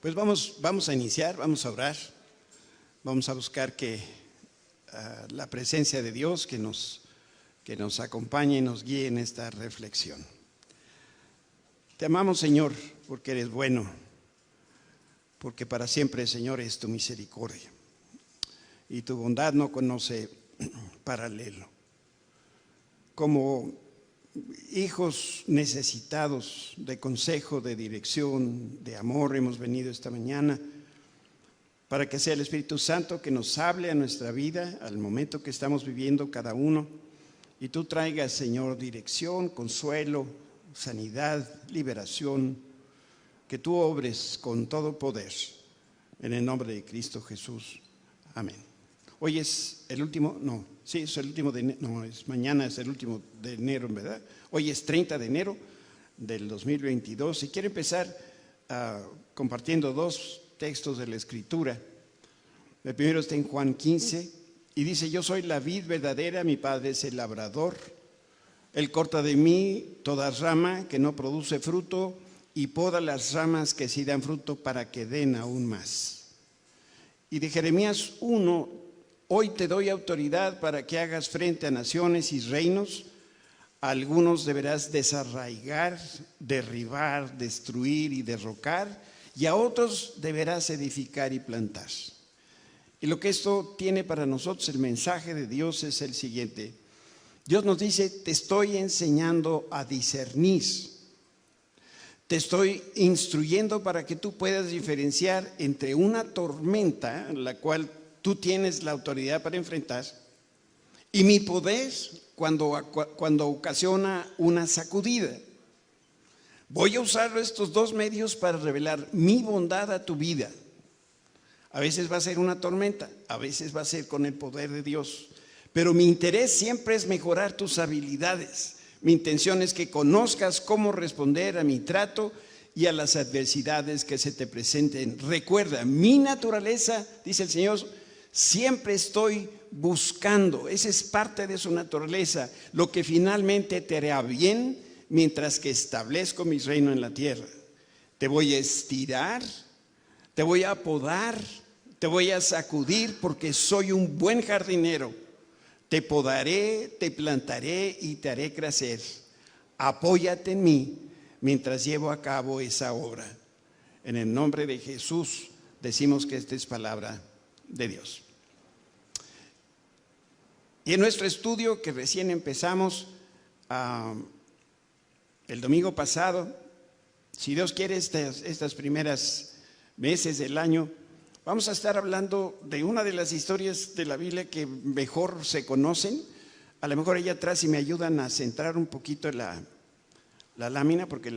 Pues vamos a iniciar, vamos a orar, vamos a buscar que la presencia de Dios que nos acompañe y nos guíe en esta reflexión. Te amamos, Señor, porque eres bueno, porque para siempre, Señor, es tu misericordia y tu bondad no conoce paralelo. Como hijos necesitados de consejo, de dirección, de amor, hemos venido esta mañana para que sea el Espíritu Santo que nos hable a nuestra vida, al momento que estamos viviendo cada uno, y tú traigas, Señor, dirección, consuelo, sanidad, liberación, que tú obres con todo poder, en el nombre de Cristo Jesús. Amén. Hoy es el último, es el último de enero, mañana es el último de enero, ¿verdad? Hoy es 30 de enero del 2022 y quiero empezar compartiendo dos textos de la Escritura. El primero está en Juan 15 y dice: yo soy la vid verdadera, mi Padre es el labrador. Él corta de mí toda rama que no produce fruto y poda las ramas que sí dan fruto para que den aún más. Y de Jeremías 1: hoy te doy autoridad para que hagas frente a naciones y reinos. A algunos deberás desarraigar, derribar, destruir y derrocar, y a otros deberás edificar y plantar. Y lo que esto tiene para nosotros, el mensaje de Dios, es el siguiente. Dios nos dice: te estoy enseñando a discernir. Te estoy instruyendo para que tú puedas diferenciar entre una tormenta, la cual tú tienes la autoridad para enfrentar, y mi poder cuando ocasiona una sacudida. Voy a usar estos dos medios para revelar mi bondad a tu vida. A veces va a ser una tormenta, a veces va a ser con el poder de Dios, pero mi interés siempre es mejorar tus habilidades. Mi intención es que conozcas cómo responder a mi trato y a las adversidades que se te presenten. Recuerda, mi naturaleza, dice el Señor, siempre estoy buscando. Esa es parte de su naturaleza, lo que finalmente te hará bien mientras que establezco mi reino en la tierra. Te voy a estirar, te voy a podar, te voy a sacudir porque soy un buen jardinero. Te podaré, te plantaré y te haré crecer. Apóyate en mí mientras llevo a cabo esa obra. En el nombre de Jesús decimos que esta es palabra de Dios. Y en nuestro estudio que recién empezamos el domingo pasado, si Dios quiere, estas primeras meses del año, vamos a estar hablando de una de las historias de la Biblia que mejor se conocen. A lo mejor allá atrás, si me ayudan a centrar un poquito la lámina, porque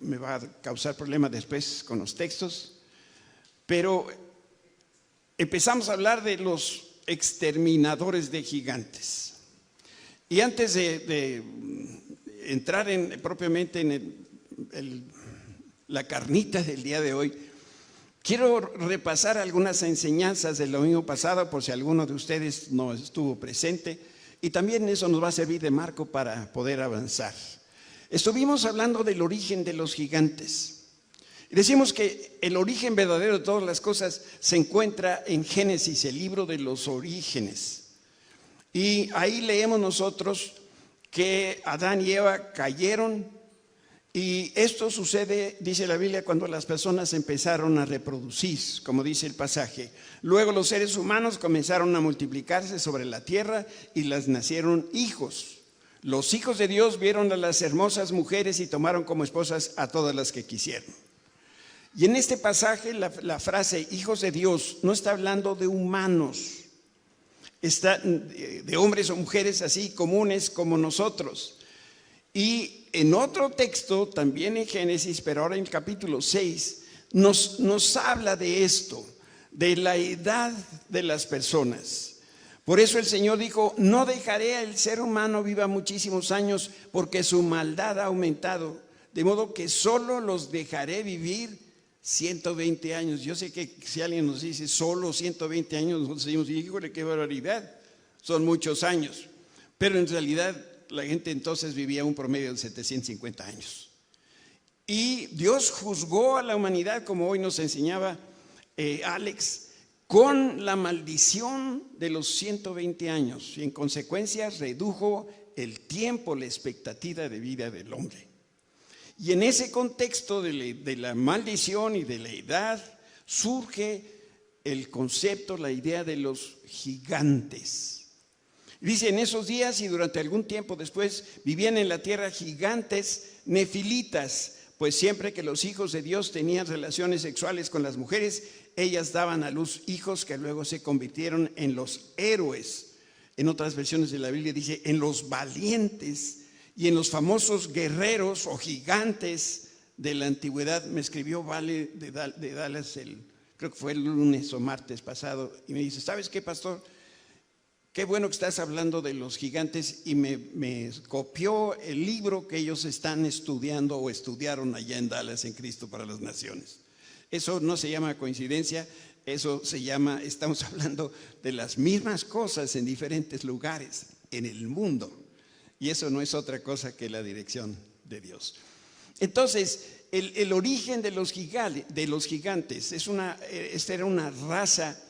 me va a causar problemas después con los textos. Pero empezamos a hablar de los exterminadores de gigantes. Y antes de entrar propiamente en la carnita del día de hoy, quiero repasar algunas enseñanzas del domingo pasado por si alguno de ustedes no estuvo presente, y también eso nos va a servir de marco para poder avanzar. Estuvimos hablando del origen de los gigantes. Y decimos que el origen verdadero de todas las cosas se encuentra en Génesis, el libro de los orígenes. Y ahí leemos nosotros que Adán y Eva cayeron. Y esto sucede, dice la Biblia, cuando las personas empezaron a reproducir, como dice el pasaje. Luego los seres humanos comenzaron a multiplicarse sobre la tierra y les nacieron hijos. Los hijos de Dios vieron a las hermosas mujeres y tomaron como esposas a todas las que quisieron. Y en este pasaje la frase hijos de Dios no está hablando de humanos, está de hombres o mujeres así comunes como nosotros. Y en otro texto, también en Génesis, pero ahora en el capítulo 6, nos habla de esto, de la edad de las personas. Por eso el Señor dijo: no dejaré al ser humano viva muchísimos años, porque su maldad ha aumentado, de modo que solo los dejaré vivir 120 años. Yo sé que si alguien nos dice solo 120 años, nosotros decimos: híjole, qué barbaridad, son muchos años. Pero en realidad la gente entonces vivía un promedio de 750 años. Y Dios juzgó a la humanidad, como hoy nos enseñaba Alex, con la maldición de los 120 años. Y en consecuencia redujo el tiempo, la expectativa de vida del hombre. Y en ese contexto de la maldición y de la edad surge el concepto, la idea de los gigantes. Dice, en esos días y durante algún tiempo después vivían en la tierra gigantes nefilitas, pues siempre que los hijos de Dios tenían relaciones sexuales con las mujeres, ellas daban a luz hijos que luego se convirtieron en los héroes. En otras versiones de la Biblia dice, en los valientes y en los famosos guerreros o gigantes de la antigüedad. Me escribió Vale de Dallas, creo que fue el lunes o martes pasado, y me dice, ¿sabes qué, pastor? Qué bueno que estás hablando de los gigantes, y me copió el libro que ellos están estudiando o estudiaron allá en Dallas, en Cristo para las Naciones. Eso no se llama coincidencia, eso se llama, estamos hablando de las mismas cosas en diferentes lugares en el mundo. Y eso no es otra cosa que la dirección de Dios. Entonces, el origen de los gigantes esta era una raza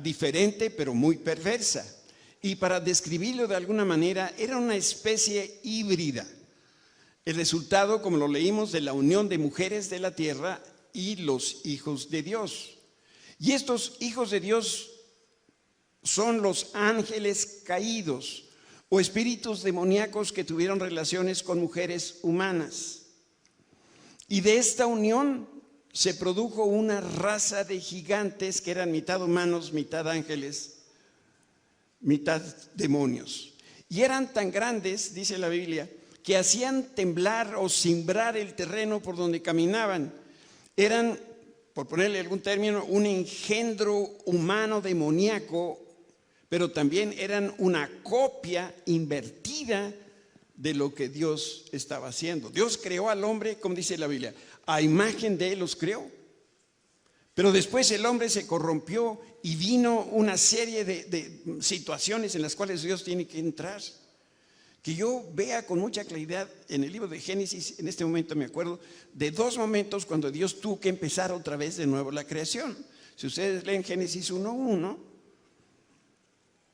diferente, pero muy perversa. Y para describirlo de alguna manera, era una especie híbrida. El resultado, como lo leímos, de la unión de mujeres de la tierra y los hijos de Dios. Y estos hijos de Dios son los ángeles caídos o espíritus demoníacos que tuvieron relaciones con mujeres humanas. Y de esta unión se produjo una raza de gigantes que eran mitad humanos, mitad ángeles, mitad demonios. Y eran tan grandes, dice la Biblia, que hacían temblar o cimbrar el terreno por donde caminaban. Eran, por ponerle algún término, un engendro humano demoníaco, pero también eran una copia invertida de lo que Dios estaba haciendo. Dios creó al hombre, como dice la Biblia, a imagen de Él los creó. Pero después el hombre se corrompió y vino una serie de situaciones en las cuales Dios tiene que entrar. Que yo vea con mucha claridad en el libro de Génesis, en este momento me acuerdo de dos momentos cuando Dios tuvo que empezar otra vez de nuevo la creación. Si ustedes leen Génesis 1:1,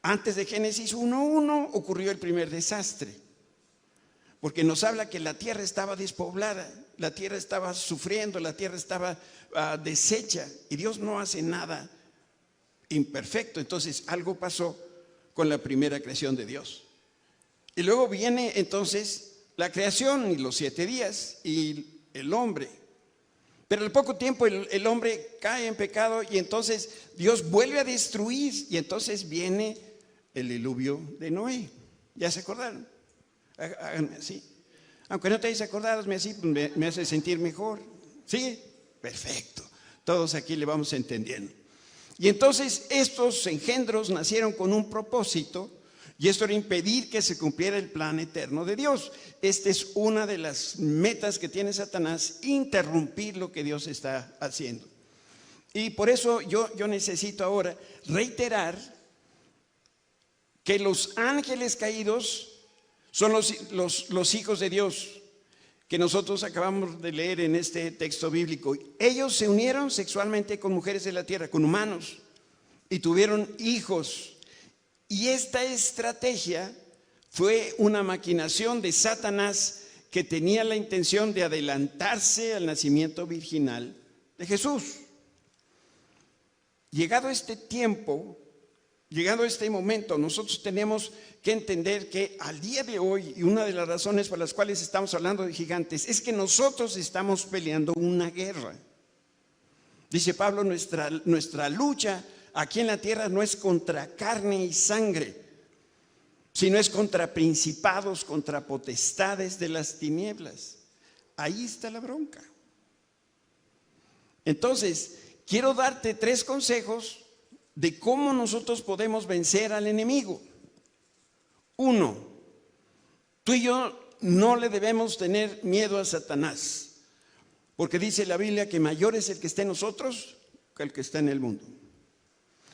antes de Génesis 1:1 ocurrió el primer desastre. Porque nos habla que la tierra estaba despoblada, la tierra estaba sufriendo, la tierra estaba deshecha, y Dios no hace nada imperfecto. Entonces algo pasó con la primera creación de Dios. Y luego viene entonces la creación y los 7 días y el hombre. Pero al poco tiempo el hombre cae en pecado y entonces Dios vuelve a destruir, y entonces viene el diluvio de Noé. ¿Ya se acordaron? Háganme así. Aunque no te hayas acordado, así me hace sentir mejor. ¿Sí? Perfecto. Todos aquí le vamos entendiendo. Y entonces estos engendros nacieron con un propósito, y esto era impedir que se cumpliera el plan eterno de Dios. Esta es una de las metas que tiene Satanás, interrumpir lo que Dios está haciendo. Y por eso yo necesito ahora reiterar que los ángeles caídos son los hijos de Dios que nosotros acabamos de leer en este texto bíblico. Ellos se unieron sexualmente con mujeres de la tierra, con humanos, y tuvieron hijos. Y esta estrategia fue una maquinación de Satanás que tenía la intención de adelantarse al nacimiento virginal de Jesús. Llegado este tiempo, llegado este momento, nosotros tenemos que entender que al día de hoy, y una de las razones por las cuales estamos hablando de gigantes, es que nosotros estamos peleando una guerra. Dice Pablo, nuestra lucha aquí en la tierra no es contra carne y sangre, sino es contra principados, contra potestades de las tinieblas. Ahí está la bronca. Entonces, quiero darte 3 consejos de cómo nosotros podemos vencer al enemigo. 1, tú y yo no le debemos tener miedo a Satanás, porque dice la Biblia que mayor es el que está en nosotros que el que está en el mundo.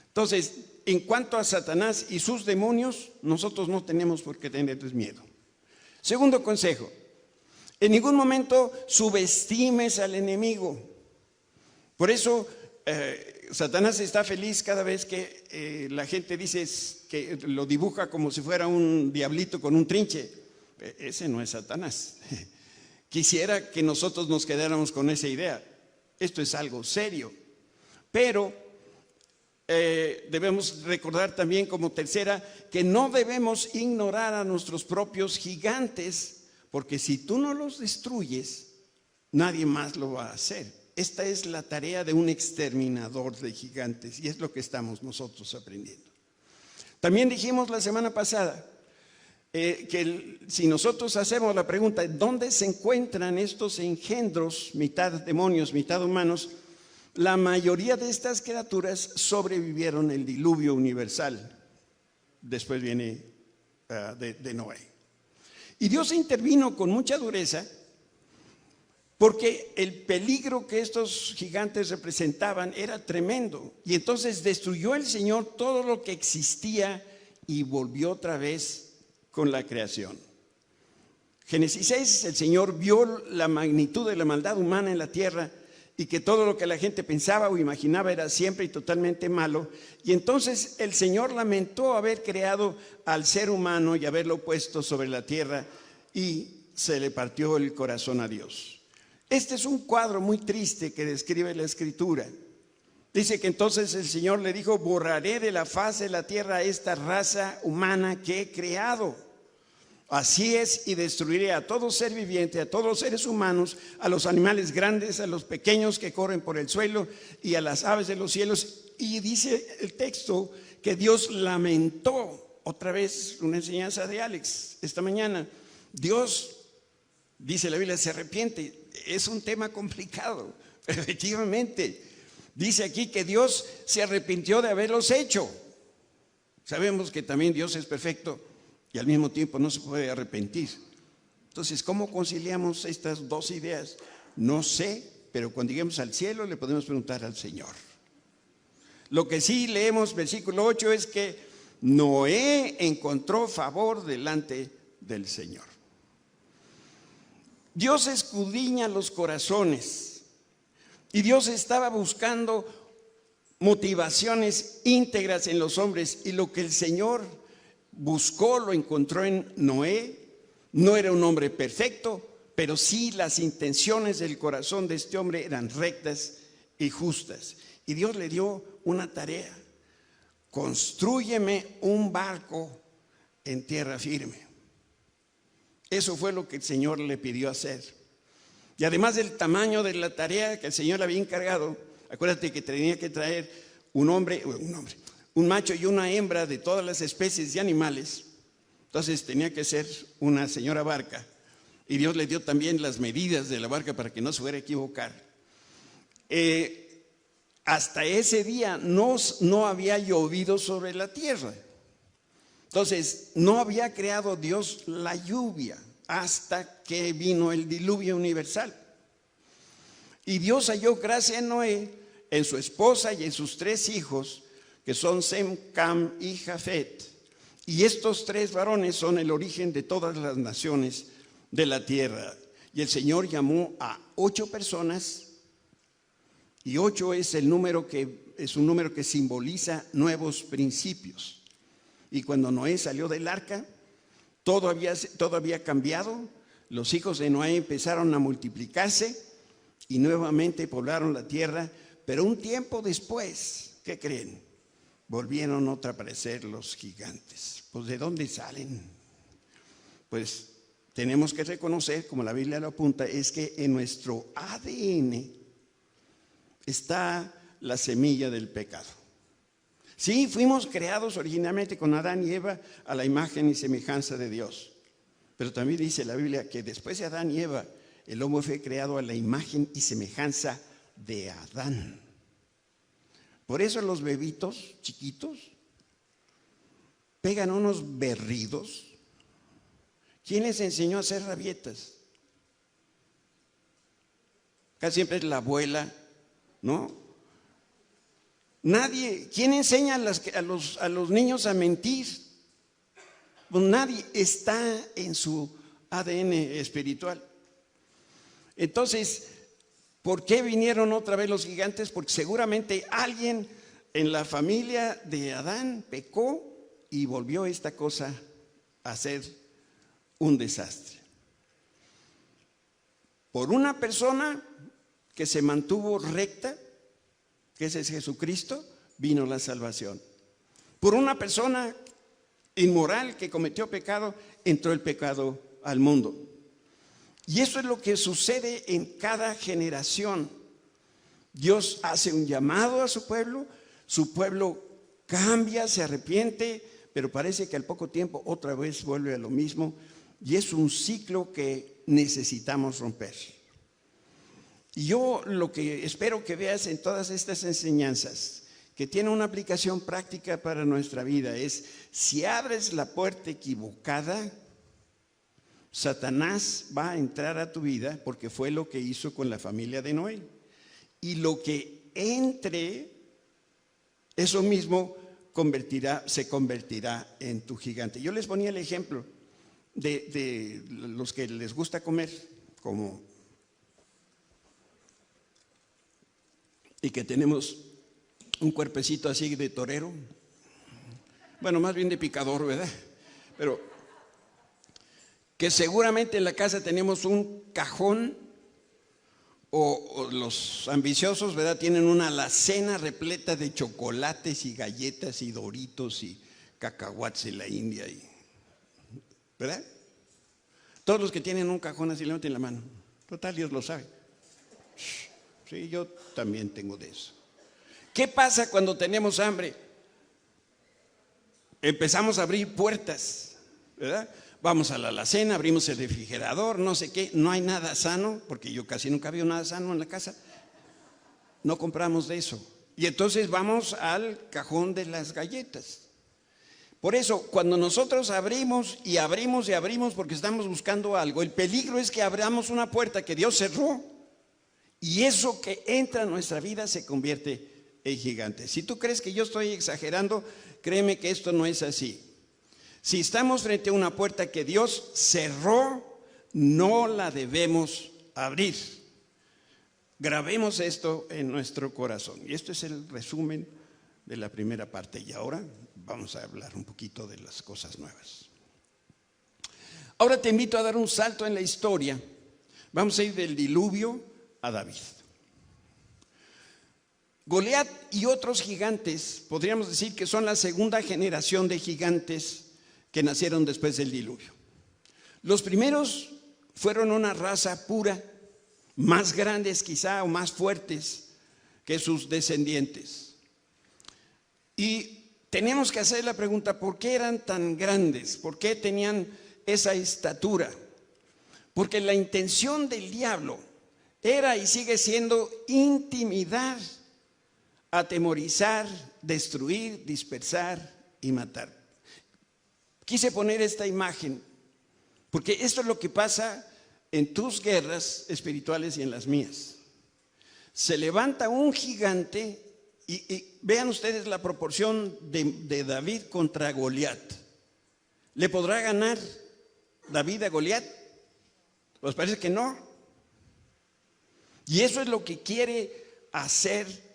Entonces, en cuanto a Satanás y sus demonios, nosotros no tenemos por qué tenerles miedo. Segundo consejo, En ningún momento subestimes al enemigo. Por eso Satanás está feliz cada vez que la gente dice que lo dibuja como si fuera un diablito con un trinche. Ese no es Satanás. Quisiera que nosotros nos quedáramos con esa idea. Esto es algo serio. Pero debemos recordar también como tercera que no debemos ignorar a nuestros propios gigantes, porque si tú no los destruyes, nadie más lo va a hacer. Esta es la tarea de un exterminador de gigantes y es lo que estamos nosotros aprendiendo. También dijimos la semana pasada que si nosotros hacemos la pregunta, ¿dónde se encuentran estos engendros, mitad demonios, mitad humanos? La mayoría de estas criaturas sobrevivieron el diluvio universal. Después viene de Noé. Y Dios intervino con mucha dureza porque el peligro que estos gigantes representaban era tremendo. Y entonces destruyó el Señor todo lo que existía y volvió otra vez con la creación. Génesis 6, el Señor vio la magnitud de la maldad humana en la tierra y que todo lo que la gente pensaba o imaginaba era siempre y totalmente malo. Y entonces el Señor lamentó haber creado al ser humano y haberlo puesto sobre la tierra y se le partió el corazón a Dios. Este es un cuadro muy triste que describe la Escritura. Dice que entonces el Señor le dijo: borraré de la faz de la tierra a esta raza humana que he creado. Así es, y destruiré a todo ser viviente, a todos los seres humanos, a los animales grandes, a los pequeños que corren por el suelo y a las aves de los cielos. Y dice el texto que Dios lamentó, otra vez una enseñanza de Alex esta mañana. Dios, dice la Biblia, se arrepiente. Es un tema complicado, efectivamente. Dice aquí que Dios se arrepintió de haberlos hecho. Sabemos que también Dios es perfecto y al mismo tiempo no se puede arrepentir. Entonces, ¿cómo conciliamos estas dos ideas? No sé, pero cuando lleguemos al cielo le podemos preguntar al Señor. Lo que sí leemos, versículo 8, es que Noé encontró favor delante del Señor. Dios escudriña los corazones. Y Dios estaba buscando motivaciones íntegras en los hombres, y lo que el Señor buscó lo encontró en Noé. No era un hombre perfecto, pero sí las intenciones del corazón de este hombre eran rectas y justas. Y Dios le dio una tarea: constrúyeme un barco en tierra firme. Eso fue lo que el Señor le pidió hacer. Y además del tamaño de la tarea que el Señor le había encargado, acuérdate que tenía que traer un macho y una hembra de todas las especies de animales. Entonces tenía que ser una señora barca. Y Dios le dio también las medidas de la barca para que no se fuera a equivocar. Hasta ese día no había llovido sobre la tierra. Entonces no había creado Dios la lluvia hasta que vino el diluvio universal. Y Dios halló gracia en Noé, en su esposa y en sus 3 hijos, que son Sem, Cam y Jafet. Y estos 3 varones son el origen de todas las naciones de la tierra. Y el Señor llamó a 8 personas, y 8 es un número que simboliza nuevos principios. Y cuando Noé salió del arca, todo había cambiado. Los hijos de Noé empezaron a multiplicarse y nuevamente poblaron la tierra. Pero un tiempo después, ¿qué creen? Volvieron otra a aparecer los gigantes. Pues ¿de dónde salen? Pues tenemos que reconocer, como la Biblia lo apunta, es que en nuestro ADN está la semilla del pecado. Sí, fuimos creados originalmente con Adán y Eva a la imagen y semejanza de Dios. Pero también dice la Biblia que después de Adán y Eva, el hombre fue creado a la imagen y semejanza de Adán. Por eso los bebitos chiquitos pegan unos berridos. ¿Quién les enseñó a hacer rabietas? Casi siempre es la abuela, ¿no? Nadie. ¿Quién enseña a los niños a mentir? Pues nadie. Está en su ADN espiritual. Entonces, ¿por qué vinieron otra vez los gigantes? Porque seguramente alguien en la familia de Adán pecó y volvió esta cosa a ser un desastre. Por una persona que se mantuvo recta, que ese es Jesucristo, vino la salvación. Por una persona inmoral que cometió pecado, entró el pecado al mundo. Y eso es lo que sucede en cada generación. Dios hace un llamado a su pueblo cambia, se arrepiente, pero parece que al poco tiempo otra vez vuelve a lo mismo. Y es un ciclo que necesitamos romper. Y yo lo que espero que veas en todas estas enseñanzas, que tiene una aplicación práctica para nuestra vida, es si abres la puerta equivocada, Satanás va a entrar a tu vida, porque fue lo que hizo con la familia de Noé. Y lo que entre, eso mismo se convertirá en tu gigante. Yo les ponía el ejemplo de los que les gusta comer, y que tenemos un cuerpecito así de torero, bueno, más bien de picador, ¿verdad? Pero que seguramente en la casa tenemos un cajón, o los ambiciosos, ¿verdad? Tienen una alacena repleta de chocolates y galletas y doritos y cacahuates en la India, ¿verdad? Todos los que tienen un cajón así, levanten la mano. Total, Dios lo sabe. Sí, yo también tengo de eso. ¿Qué pasa cuando tenemos hambre? Empezamos a abrir puertas, ¿verdad? Vamos a la alacena, abrimos el refrigerador, no sé qué, no hay nada sano, porque yo casi nunca veo nada sano en la casa. No compramos de eso. Y entonces vamos al cajón de las galletas. Por eso, cuando nosotros abrimos y abrimos y abrimos porque estamos buscando algo, el peligro es que abramos una puerta que Dios cerró y eso que entra en nuestra vida se convierte en gigante. Si tú crees que yo estoy exagerando, créeme que esto no es así. Si estamos frente a una puerta que Dios cerró, no la debemos abrir. Grabemos esto en nuestro corazón. Y esto es el resumen de la primera parte. Y ahora vamos a hablar un poquito de las cosas nuevas. Ahora te invito a dar un salto en la historia. Vamos a ir del diluvio a David. Goliat y otros gigantes, podríamos decir que son la segunda generación de gigantes que nacieron después del diluvio. Los primeros fueron una raza pura, más grandes quizá o más fuertes que sus descendientes. Y tenemos que hacer la pregunta, ¿por qué eran tan grandes? ¿Por qué tenían esa estatura? Porque la intención del diablo era y sigue siendo intimidar, atemorizar, destruir, dispersar y matar. Quise poner esta imagen porque esto es lo que pasa en tus guerras espirituales y en las mías. Se levanta un gigante y vean ustedes la proporción de David contra Goliat. ¿Le podrá ganar David a Goliat? Pues parece que no. Y eso es lo que quiere hacer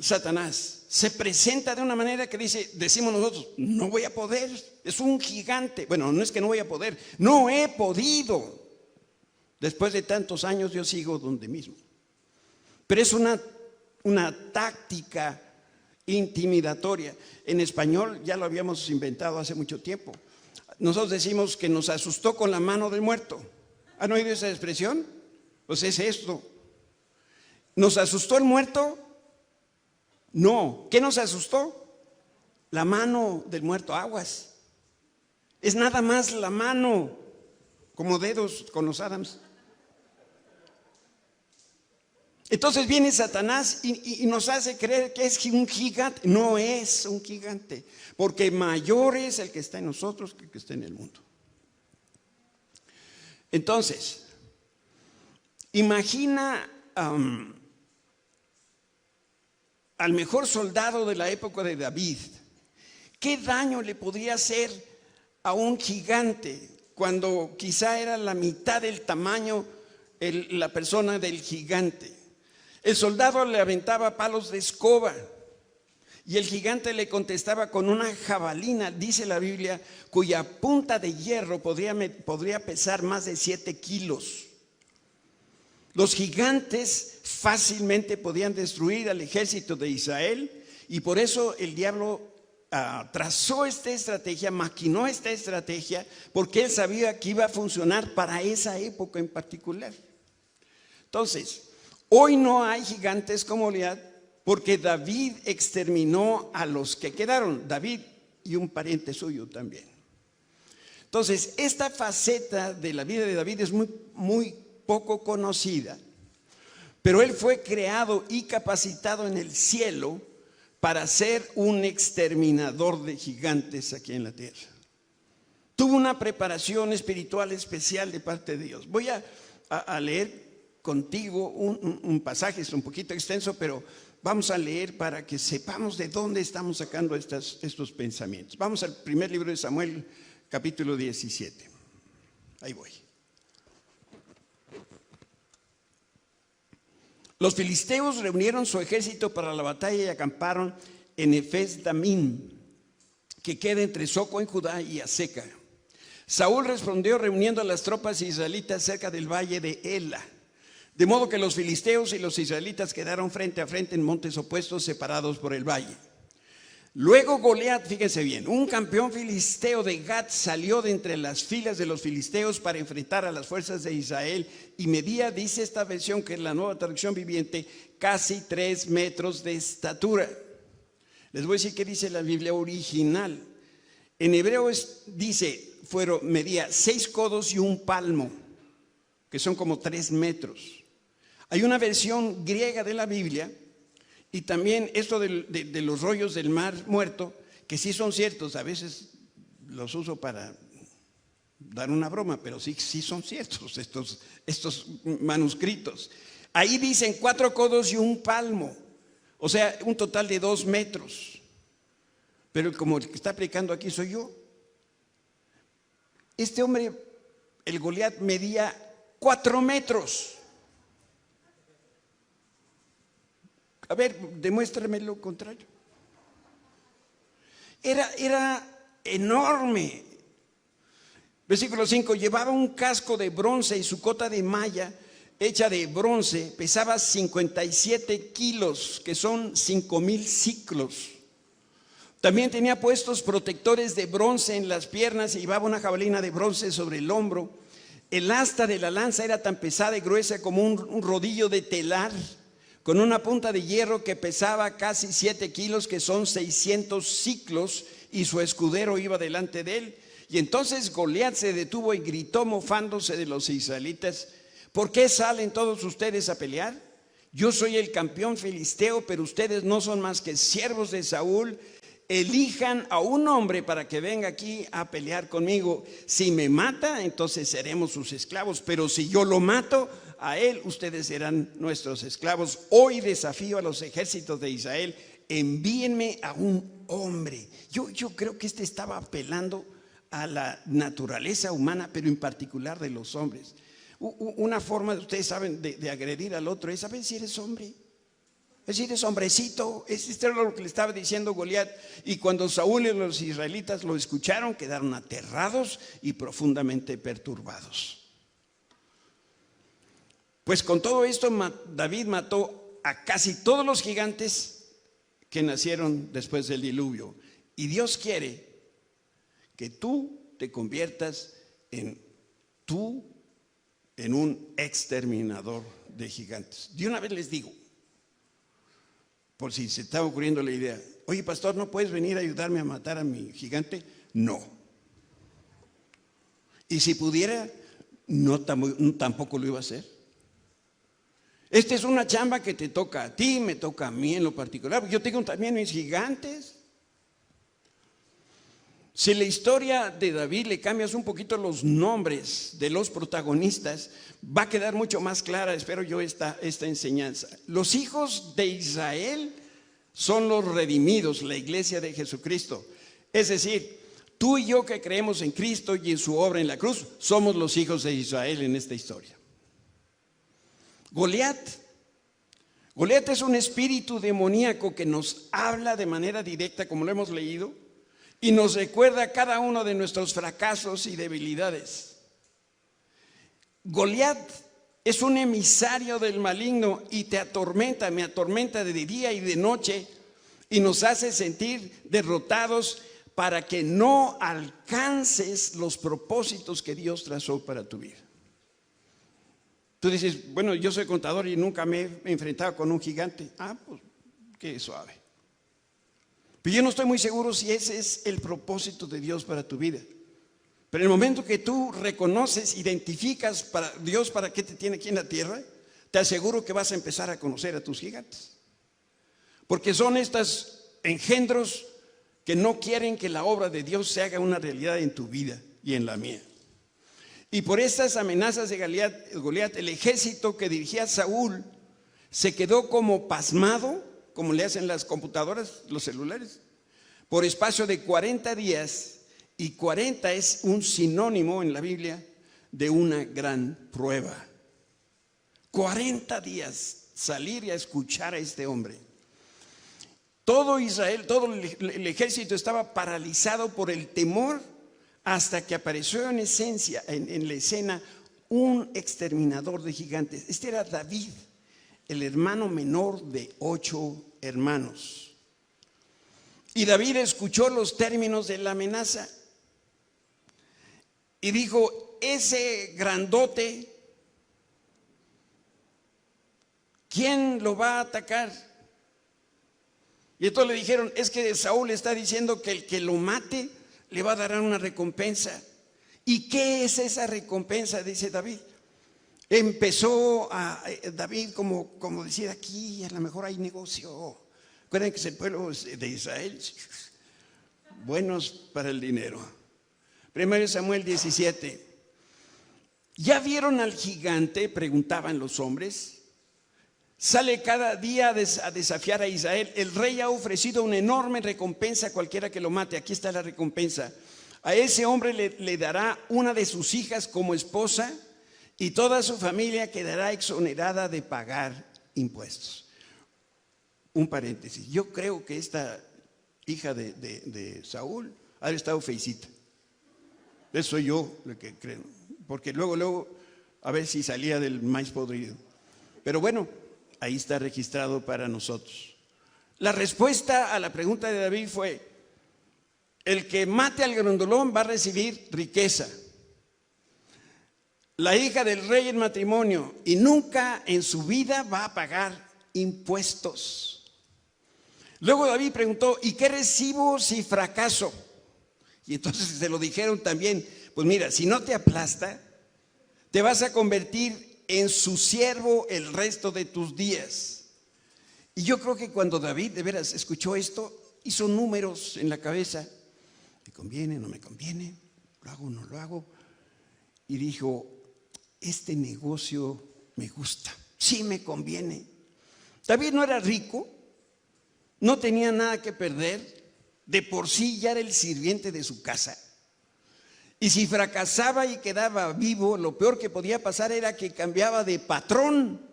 Satanás. Se presenta de una manera que decimos nosotros, no voy a poder, es un gigante. Bueno, no es que no voy a poder, no he podido. Después de tantos años yo sigo donde mismo. Pero es una táctica intimidatoria. En español ya lo habíamos inventado hace mucho tiempo. Nosotros decimos que nos asustó con la mano del muerto. ¿Han oído esa expresión? Pues es esto. ¿Nos asustó el muerto? No. ¿Qué nos asustó? La mano del muerto, aguas. Es nada más la mano, como dedos con los Adams. Entonces viene Satanás y nos hace creer que es un gigante. No es un gigante, porque mayor es el que está en nosotros que el que está en el mundo. Entonces, imagina al mejor soldado de la época de David. ¿Qué daño le podría hacer a un gigante cuando quizá era la mitad del tamaño la persona del gigante. El soldado le aventaba palos de escoba y el gigante le contestaba con una jabalina, dice la Biblia, cuya punta de hierro podría pesar más de 7 kilos. Los gigantes fácilmente podían destruir al ejército de Israel y por eso el diablo trazó esta estrategia, maquinó esta estrategia, porque él sabía que iba a funcionar para esa época en particular. Entonces, hoy no hay gigantes como Goliat, porque David exterminó a los que quedaron, David y un pariente suyo también. Entonces, esta faceta de la vida de David es muy poco conocida, pero él fue creado y capacitado en el cielo para ser un exterminador de gigantes aquí en la tierra. Tuvo una preparación espiritual especial de parte de Dios. Voy a leer contigo un pasaje, es un poquito extenso, pero vamos a leer para que sepamos de dónde estamos sacando estos pensamientos. Vamos al primer libro de Samuel, capítulo 17. Ahí voy. Los filisteos reunieron su ejército para la batalla y acamparon en Efes-Damim, que queda entre Soco en Judá y Azeca. Saúl respondió reuniendo a las tropas israelitas cerca del valle de Ela, de modo que los filisteos y los israelitas quedaron frente a frente en montes opuestos, separados por el valle. Luego Goliat, fíjense bien, un campeón filisteo de Gat salió de entre las filas de los filisteos para enfrentar a las fuerzas de Israel y medía, dice esta versión que es la Nueva Traducción Viviente, casi 3 metros de estatura. Les voy a decir qué dice la Biblia original. En hebreo dice, medía 6 codos y un palmo, que son como 3 metros. Hay una versión griega de la Biblia. Y también esto de los rollos del mar muerto, que sí son ciertos, a veces los uso para dar una broma, pero sí son ciertos estos manuscritos. Ahí dicen 4 codos y un palmo, o sea, un total de 2 metros. Pero como el que está predicando aquí soy yo. Este hombre, el Goliat, medía 4 metros. A ver, demuéstrame lo contrario. Era enorme. Versículo 5, llevaba un casco de bronce y su cota de malla hecha de bronce pesaba 57 kilos, que son 5,000 ciclos. También tenía puestos protectores de bronce en las piernas y llevaba una jabalina de bronce sobre el hombro. El asta de la lanza era tan pesada y gruesa como un rodillo de telar, con una punta de hierro que pesaba casi 7 kilos, que son 600 ciclos, y su escudero iba delante de él. Y entonces Goliat se detuvo y gritó mofándose de los israelitas: ¿por qué salen todos ustedes a pelear? Yo soy el campeón filisteo, pero ustedes no son más que siervos de Saúl. Elijan a un hombre para que venga aquí a pelear conmigo. Si me mata, entonces seremos sus esclavos, pero si yo lo mato a él, ustedes serán nuestros esclavos. Hoy desafío a los ejércitos de Israel, envíenme a un hombre. Yo creo que estaba apelando a la naturaleza humana, pero en particular de los hombres. Una forma, ustedes saben, de agredir al otro es saber si eres hombre. Es decir, es hombrecito. Esto es lo que le estaba diciendo Goliat. Y cuando Saúl y los israelitas lo escucharon, quedaron aterrados y profundamente perturbados. Pues con todo esto David mató a casi todos los gigantes que nacieron después del diluvio. Y Dios quiere que tú te conviertas en un exterminador de gigantes. De una vez les digo, por si se está ocurriendo la idea: oye, pastor, ¿no puedes venir a ayudarme a matar a mi gigante? No. Y si pudiera, tampoco lo iba a hacer. Esta es una chamba que te toca a ti, me toca a mí en lo particular. Yo tengo también mis gigantes. Si la historia de David le cambias un poquito los nombres de los protagonistas, va a quedar mucho más clara, espero yo, esta enseñanza. Los hijos de Israel son los redimidos, la iglesia de Jesucristo. Es decir, tú y yo que creemos en Cristo y en su obra en la cruz, somos los hijos de Israel en esta historia. Goliat. Goliat es un espíritu demoníaco que nos habla de manera directa, como lo hemos leído, y nos recuerda cada uno de nuestros fracasos y debilidades. Goliat es un emisario del maligno y te atormenta, me atormenta de día y de noche y nos hace sentir derrotados para que no alcances los propósitos que Dios trazó para tu vida. Tú dices, bueno, yo soy contador y nunca me he enfrentado con un gigante. Pues qué suave. Pero yo no estoy muy seguro si ese es el propósito de Dios para tu vida. Pero en el momento que tú reconoces, identificas para Dios para qué te tiene aquí en la tierra, te aseguro que vas a empezar a conocer a tus gigantes. Porque son estos engendros que no quieren que la obra de Dios se haga una realidad en tu vida y en la mía. Y por estas amenazas de Goliat, el ejército que dirigía Saúl se quedó como pasmado, como le hacen las computadoras, los celulares, por espacio de 40 días. Y 40 es un sinónimo en la Biblia de una gran prueba. 40 días salir y a escuchar a este hombre. Todo Israel, todo el ejército estaba paralizado por el temor hasta que apareció en la escena un exterminador de gigantes. Este era David, el hermano menor de 8 hermanos. Y David escuchó los términos de la amenaza. Y dijo, ese grandote, ¿quién lo va a atacar? Y entonces le dijeron, es que Saúl está diciendo que el que lo mate le va a dar una recompensa. ¿Y qué es esa recompensa? Dice David. Empezó a David como decir, aquí a lo mejor hay negocio. Recuerden que es el pueblo de Israel, buenos para el dinero. 1 Samuel 17. ¿Ya vieron al gigante? Preguntaban los hombres. Sale cada día a desafiar a Israel. El rey ha ofrecido una enorme recompensa a cualquiera que lo mate. Aquí está la recompensa. A ese hombre le dará una de sus hijas como esposa y toda su familia quedará exonerada de pagar impuestos. Un paréntesis. Yo creo que esta hija de Saúl ha estado feicita. Eso soy yo lo que creo. Porque luego, a ver si salía del maíz podrido. Pero bueno, ahí está registrado para nosotros. La respuesta a la pregunta de David fue, el que mate al grandulón va a recibir riqueza. La hija del rey en matrimonio y nunca en su vida va a pagar impuestos. Luego David preguntó, ¿y qué recibo si fracaso? Y entonces se lo dijeron también, pues mira, si no te aplasta, te vas a convertir en su siervo el resto de tus días. Y yo creo que cuando David de veras escuchó esto, hizo números en la cabeza. ¿Me conviene? ¿No me conviene? ¿Lo hago o no lo hago? Y dijo, este negocio me gusta, sí me conviene. David no era rico, no tenía nada que perder. De por sí ya era el sirviente de su casa. Y si fracasaba y quedaba vivo, lo peor que podía pasar era que cambiaba de patrón.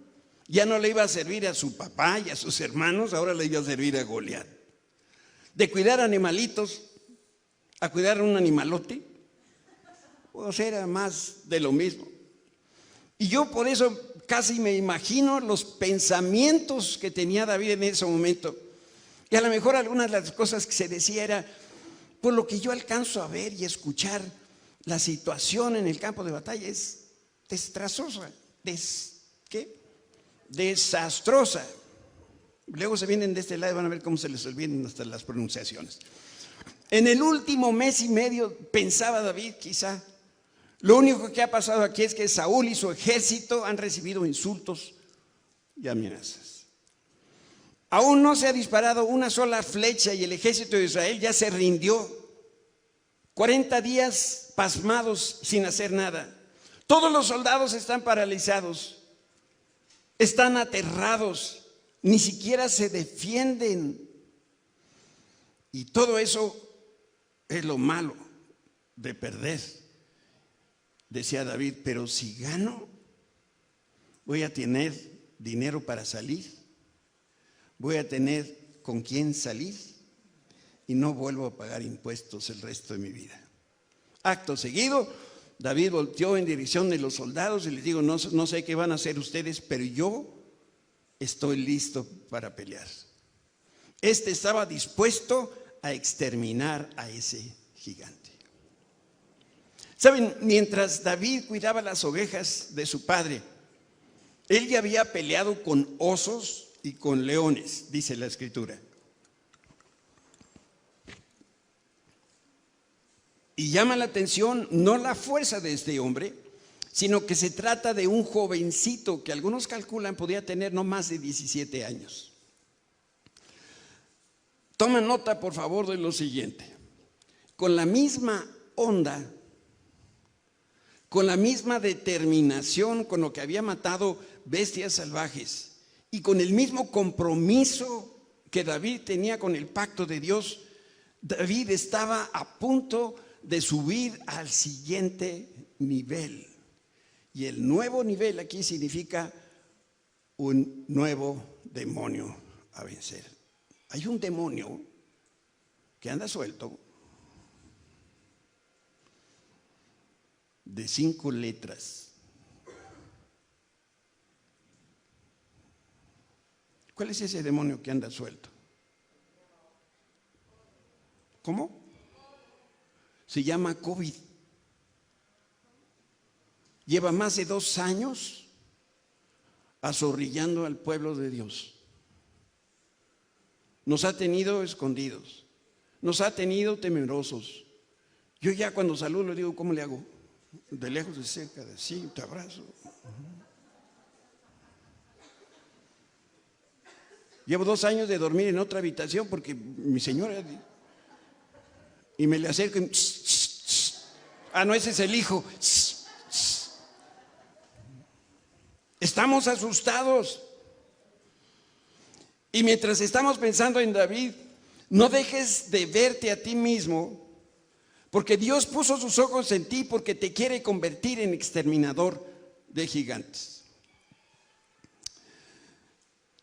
Ya no le iba a servir a su papá y a sus hermanos, ahora le iba a servir a Goliat. De cuidar animalitos a cuidar un animalote, pues era más de lo mismo. Y yo por eso casi me imagino los pensamientos que tenía David en ese momento. Y a lo mejor algunas de las cosas que se decía era, por lo que yo alcanzo a ver y escuchar, la situación en el campo de batalla es desastrosa, desastrosa. Luego se vienen de este lado y van a ver cómo se les olvidan hasta las pronunciaciones. En el último mes y medio, pensaba David, quizá, lo único que ha pasado aquí es que Saúl y su ejército han recibido insultos y amenazas. Aún no se ha disparado una sola flecha y el ejército de Israel ya se rindió. 40 días pasmados sin hacer nada. Todos los soldados están paralizados, están aterrados, ni siquiera se defienden. Y todo eso es lo malo de perder. Decía David, pero si gano, voy a tener dinero para salir, voy a tener con quién salir y no vuelvo a pagar impuestos el resto de mi vida. Acto seguido, David volteó en dirección de los soldados y les dijo, no sé qué van a hacer ustedes, pero yo estoy listo para pelear. Este estaba dispuesto a exterminar a ese gigante. Saben, mientras David cuidaba las ovejas de su padre, él ya había peleado con osos y con leones, dice la Escritura. Y llama la atención no la fuerza de este hombre, sino que se trata de un jovencito que algunos calculan podía tener no más de 17 años. Toma nota, por favor, de lo siguiente. Con la misma onda, con la misma determinación con lo que había matado bestias salvajes y con el mismo compromiso que David tenía con el pacto de Dios, David estaba a punto de subir al siguiente nivel. Y el nuevo nivel aquí significa un nuevo demonio a vencer. Hay un demonio que anda suelto de 5 letras. ¿Cuál es ese demonio que anda suelto? ¿Cómo? Se llama COVID. Lleva más de 2 años azorrillando al pueblo de Dios. Nos ha tenido escondidos, nos ha tenido temerosos. Yo ya cuando saludo le digo, ¿cómo le hago? De lejos, de cerca, de sí, te abrazo. Llevo 2 años de dormir en otra habitación porque mi señora, y me le acerco y no, ese es el hijo. Estamos asustados. Y mientras estamos pensando en David, no dejes de verte a ti mismo, porque Dios puso sus ojos en ti porque te quiere convertir en exterminador de gigantes.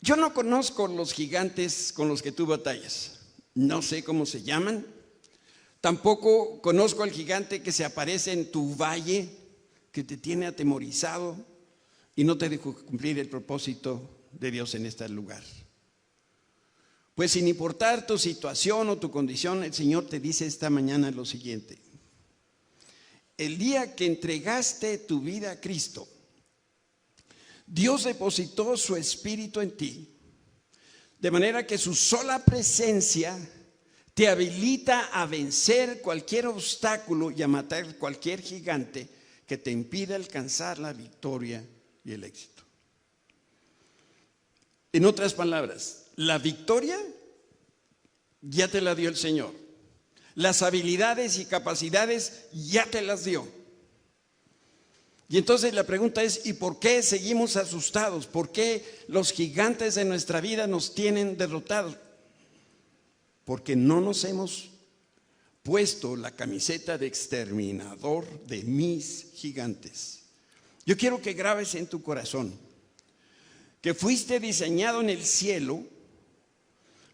Yo no conozco los gigantes con los que tú batallas, no sé cómo se llaman, tampoco conozco al gigante que se aparece en tu valle, que te tiene atemorizado y no te deja cumplir el propósito de Dios en este lugar. Pues sin importar tu situación o tu condición, el Señor te dice esta mañana lo siguiente. El día que entregaste tu vida a Cristo, Dios depositó su Espíritu en ti, de manera que su sola presencia te habilita a vencer cualquier obstáculo y a matar cualquier gigante que te impida alcanzar la victoria y el éxito. En otras palabras, la victoria ya te la dio el Señor. Las habilidades y capacidades ya te las dio. Y entonces la pregunta es, ¿y por qué seguimos asustados? ¿Por qué los gigantes de nuestra vida nos tienen derrotados? Porque no nos hemos puesto la camiseta de exterminador de mis gigantes. Yo quiero que grabes en tu corazón que fuiste diseñado en el cielo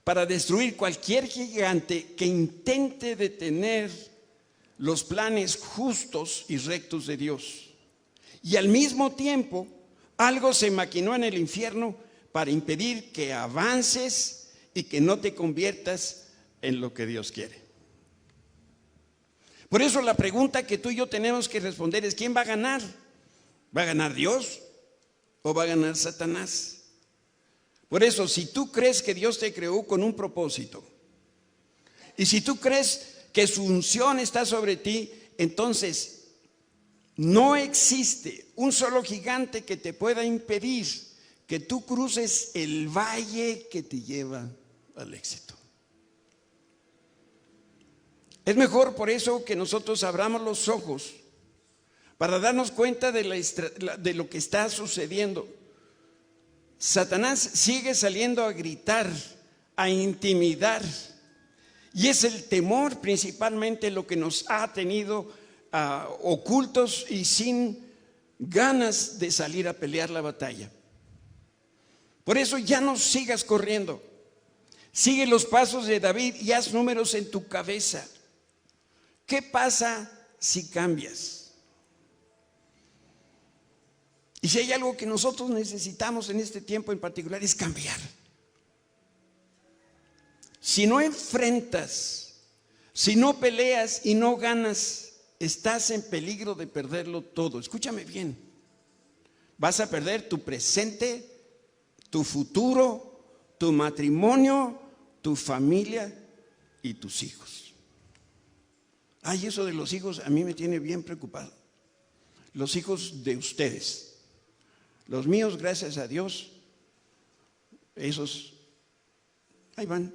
para destruir cualquier gigante que intente detener los planes justos y rectos de Dios. Y al mismo tiempo, algo se maquinó en el infierno para impedir que avances y que no te conviertas en lo que Dios quiere. Por eso la pregunta que tú y yo tenemos que responder es, ¿quién va a ganar? ¿Va a ganar Dios o va a ganar Satanás? Por eso, si tú crees que Dios te creó con un propósito, y si tú crees que su unción está sobre ti, entonces no existe un solo gigante que te pueda impedir que tú cruces el valle que te lleva al éxito. Es mejor por eso que nosotros abramos los ojos para darnos cuenta de lo que está sucediendo. Satanás sigue saliendo a gritar, a intimidar, y es el temor principalmente lo que nos ha tenido ocultos y sin ganas de salir a pelear la batalla. Por eso ya no sigas corriendo. Sigue los pasos de David y haz números en tu cabeza. ¿Qué pasa si cambias? Y si hay algo que nosotros necesitamos en este tiempo en particular es cambiar. Si no enfrentas, si no peleas y no ganas, estás en peligro de perderlo todo. Escúchame bien. Vas a perder tu presente, tu futuro, tu matrimonio, tu familia y tus hijos. Ay, eso de los hijos a mí me tiene bien preocupado. Los hijos de ustedes. Los míos, gracias a Dios, esos, ahí van.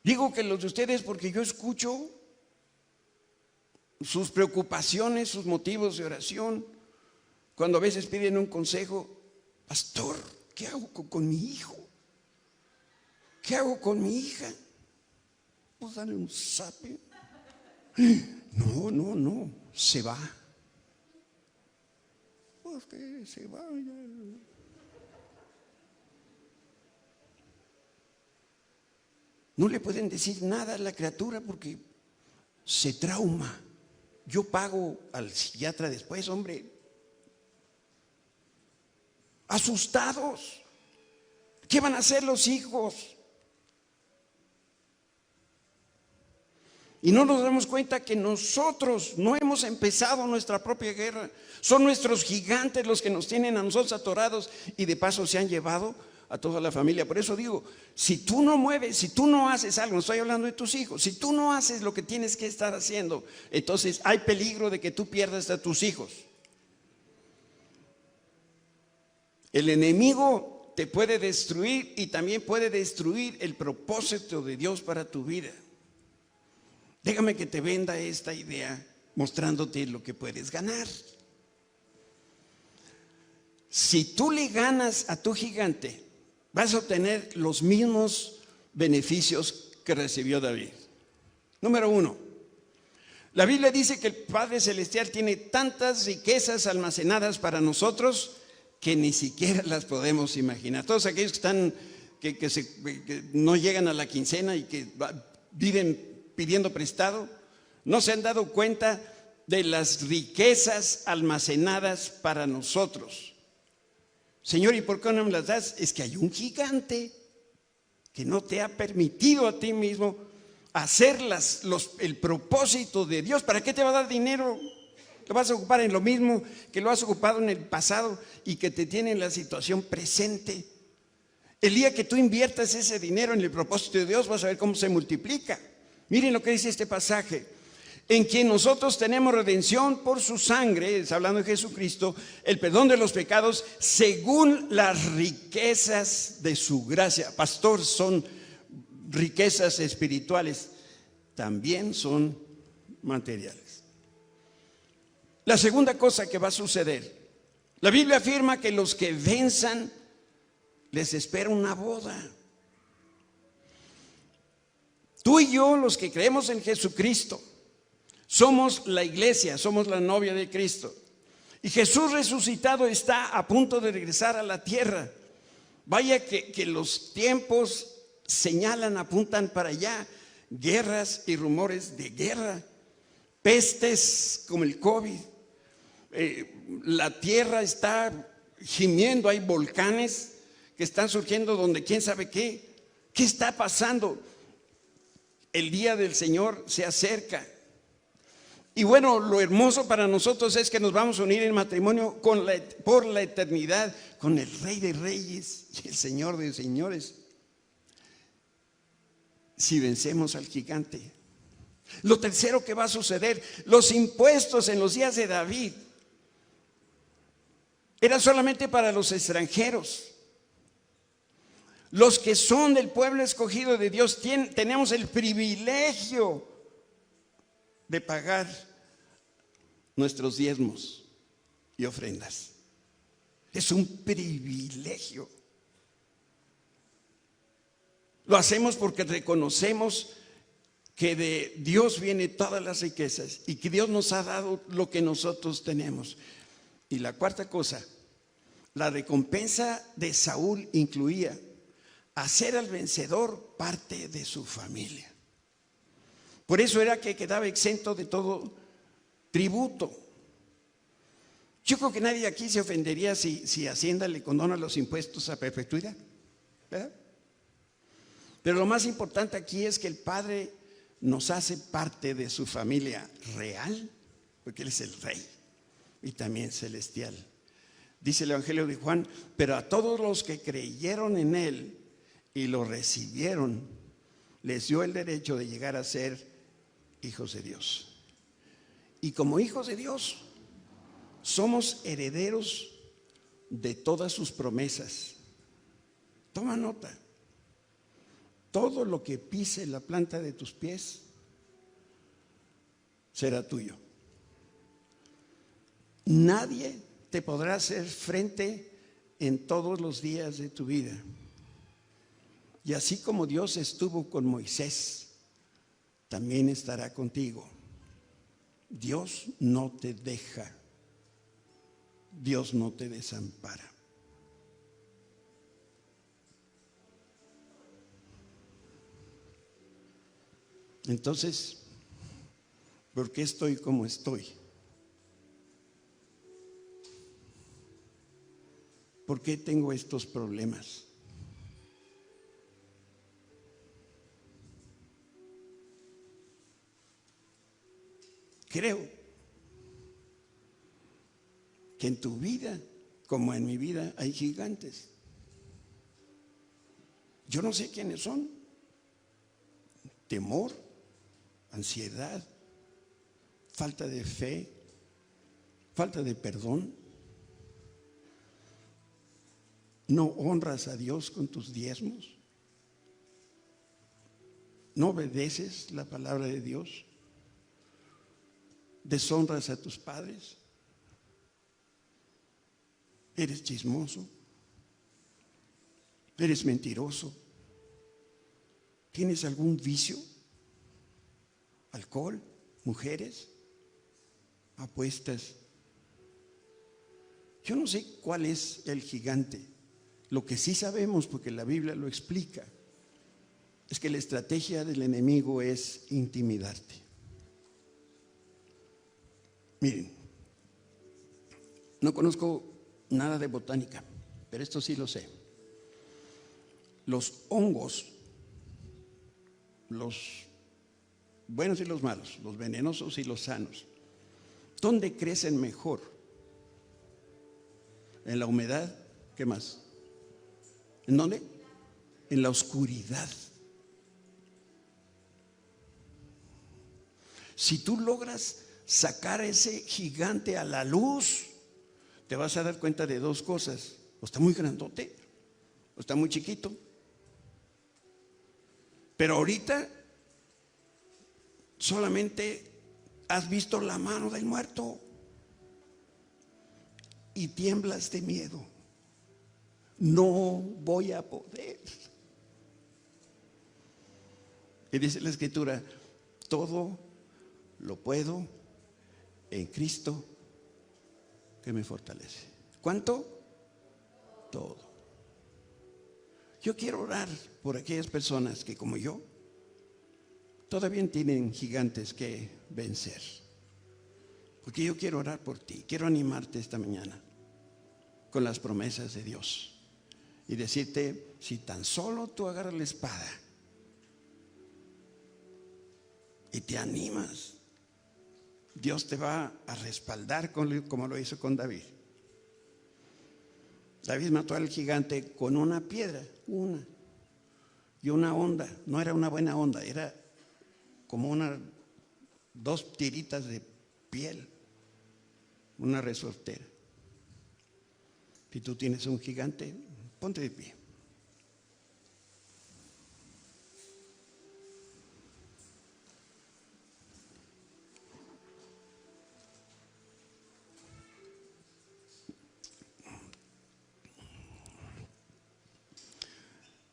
Digo que los de ustedes porque yo escucho sus preocupaciones, sus motivos de oración. Cuando a veces piden un consejo, pastor, ¿qué hago con mi hijo? ¿Qué hago con mi hija? Pues dale un zape. No, se va. Pues que se vaya. No le pueden decir nada a la criatura porque se trauma. Yo pago al psiquiatra después, hombre. Asustados. ¿Qué van a hacer los hijos? Y no nos damos cuenta que nosotros no hemos empezado nuestra propia guerra. Son nuestros gigantes los que nos tienen a nosotros atorados y de paso se han llevado a toda la familia. Por eso digo, si tú no mueves, si tú no haces algo, no estoy hablando de tus hijos, si tú no haces lo que tienes que estar haciendo, entonces hay peligro de que tú pierdas a tus hijos. El enemigo te puede destruir y también puede destruir el propósito de Dios para tu vida. Déjame que te venda esta idea mostrándote lo que puedes ganar. Si tú le ganas a tu gigante, vas a obtener los mismos beneficios que recibió David. Número 1, la Biblia dice que el Padre Celestial tiene tantas riquezas almacenadas para nosotros que ni siquiera las podemos imaginar. Todos aquellos que están, que no llegan a la quincena y que viven pidiendo prestado, no se han dado cuenta de las riquezas almacenadas para nosotros. Señor, ¿y por qué no me las das? Es que hay un gigante que no te ha permitido a ti mismo hacer el propósito de Dios. ¿Para qué te va a dar dinero? Lo vas a ocupar en lo mismo que lo has ocupado en el pasado y que te tiene en la situación presente. El día que tú inviertas ese dinero en el propósito de Dios, vas a ver cómo se multiplica. Miren lo que dice este pasaje: en quien nosotros tenemos redención por su sangre, está hablando de Jesucristo, el perdón de los pecados, según las riquezas de su gracia. Pastor, son riquezas espirituales, también son materiales. La segunda cosa que va a suceder, la Biblia afirma que los que venzan les espera una boda. Tú y yo, los que creemos en Jesucristo, somos la iglesia, somos la novia de Cristo. Y Jesús resucitado está a punto de regresar a la tierra. Vaya que los tiempos señalan, apuntan para allá. Guerras y rumores de guerra. Pestes como el COVID. La tierra está gimiendo, hay volcanes que están surgiendo donde quién sabe qué. ¿Qué está pasando? El día del Señor se acerca. Y bueno, lo hermoso para nosotros es que nos vamos a unir en matrimonio por la eternidad con el Rey de Reyes y el Señor de Señores. Si vencemos al gigante. Lo tercero que va a suceder, los impuestos en los días de David eran solamente para los extranjeros. Los que son del pueblo escogido de Dios tenemos el privilegio de pagar nuestros diezmos y ofrendas. Es un privilegio. Lo hacemos porque reconocemos que de Dios vienen todas las riquezas y que Dios nos ha dado lo que nosotros tenemos. Y la cuarta cosa, la recompensa de Saúl incluía hacer al vencedor parte de su familia. Por eso era que quedaba exento de todo tributo. Yo creo que nadie aquí se ofendería si Hacienda le condona los impuestos a perpetuidad, ¿verdad? Pero lo más importante aquí es que el Padre nos hace parte de su familia real, porque Él es el Rey y también celestial. Dice el Evangelio de Juan: pero a todos los que creyeron en Él y lo recibieron, les dio el derecho de llegar a ser hijos de Dios. Y como hijos de Dios, somos herederos de todas sus promesas. Toma nota. Todo lo que pise la planta de tus pies será tuyo. Nadie te podrá hacer frente en todos los días de tu vida. Y así como Dios estuvo con Moisés, también estará contigo. Dios no te deja. Dios no te desampara. Entonces, ¿por qué estoy como estoy? ¿Por qué tengo estos problemas? Creo que en tu vida, como en mi vida, hay gigantes. Yo no sé quiénes son. Temor, ansiedad, falta de fe, falta de perdón. ¿No honras a Dios con tus diezmos? ¿No obedeces la palabra de Dios? ¿Deshonras a tus padres? ¿Eres chismoso? ¿Eres mentiroso? ¿Tienes algún vicio? ¿Alcohol? ¿Mujeres? ¿Apuestas? Yo no sé cuál es el gigante. Lo que sí sabemos, porque la Biblia lo explica, es que la estrategia del enemigo es intimidarte. Miren, no conozco nada de botánica, pero esto sí lo sé. Los hongos, los buenos y los malos, los venenosos y los sanos, ¿dónde crecen mejor? ¿En la humedad? ¿Qué más? ¿En dónde? En la oscuridad. Si tú logras sacar a ese gigante a la luz, te vas a dar cuenta de dos cosas: o está muy grandote, o está muy chiquito. Pero ahorita solamente has visto la mano del muerto y tiemblas de miedo. No voy a poder. Y dice la Escritura: todo lo puedo en Cristo que me fortalece. ¿Cuánto? Todo. Yo quiero orar por aquellas personas que, como yo, todavía tienen gigantes que vencer. Porque yo quiero orar por ti. Quiero animarte esta mañana con las promesas de Dios y decirte: si tan solo tú agarras la espada y te animas, Dios te va a respaldar como lo hizo con David. David mató al gigante con una piedra, y una honda. No era una buena honda, era como dos tiritas de piel, una resortera. Si tú tienes un gigante, ponte de pie.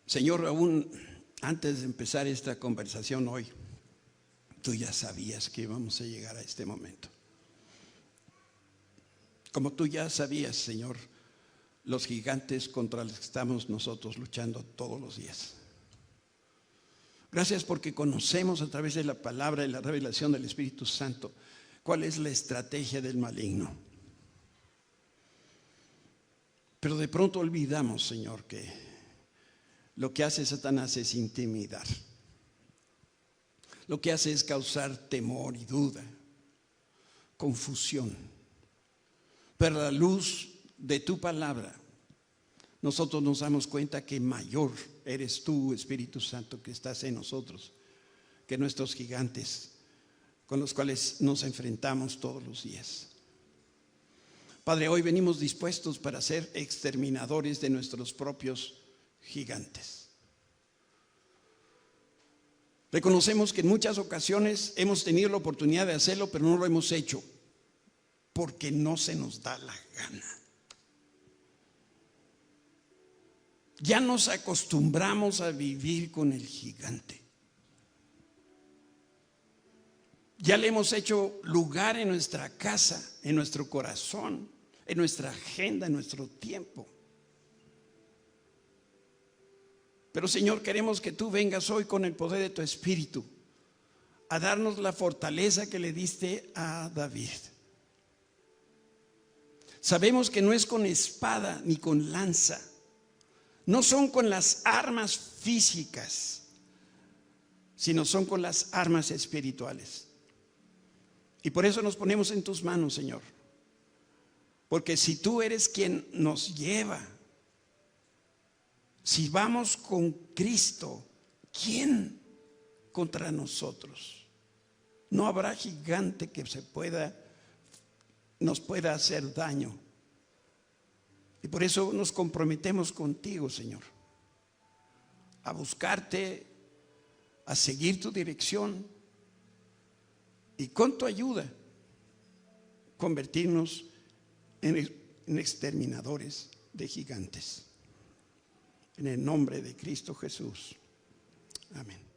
Señor, aún antes de empezar esta conversación hoy, tú ya sabías que íbamos a llegar a este momento. Como tú ya sabías, Señor, los gigantes contra los que estamos nosotros luchando todos los días. Gracias porque conocemos a través de la palabra y la revelación del Espíritu Santo cuál es la estrategia del maligno. Pero de pronto olvidamos, Señor, que lo que hace Satanás es intimidar. Lo que hace es causar temor y duda, confusión. Pero a la luz de tu palabra, nosotros nos damos cuenta que mayor eres tú, Espíritu Santo, que estás en nosotros, que nuestros gigantes con los cuales nos enfrentamos todos los días. Padre, hoy venimos dispuestos para ser exterminadores de nuestros propios gigantes. Reconocemos que en muchas ocasiones hemos tenido la oportunidad de hacerlo, pero no lo hemos hecho porque no se nos da la gana. Ya nos acostumbramos a vivir con el gigante. Ya le hemos hecho lugar en nuestra casa, en nuestro corazón, en nuestra agenda, en nuestro tiempo. Pero Señor, queremos que tú vengas hoy con el poder de tu Espíritu a darnos la fortaleza que le diste a David. Sabemos que no es con espada ni con lanza, no son con las armas físicas, sino son con las armas espirituales. Y por eso nos ponemos en tus manos, Señor. Porque si tú eres quien nos lleva, si vamos con Cristo, ¿quién contra nosotros? No habrá gigante que nos pueda hacer daño. Y por eso nos comprometemos contigo, Señor, a buscarte, a seguir tu dirección y con tu ayuda convertirnos en exterminadores de gigantes. En el nombre de Cristo Jesús. Amén.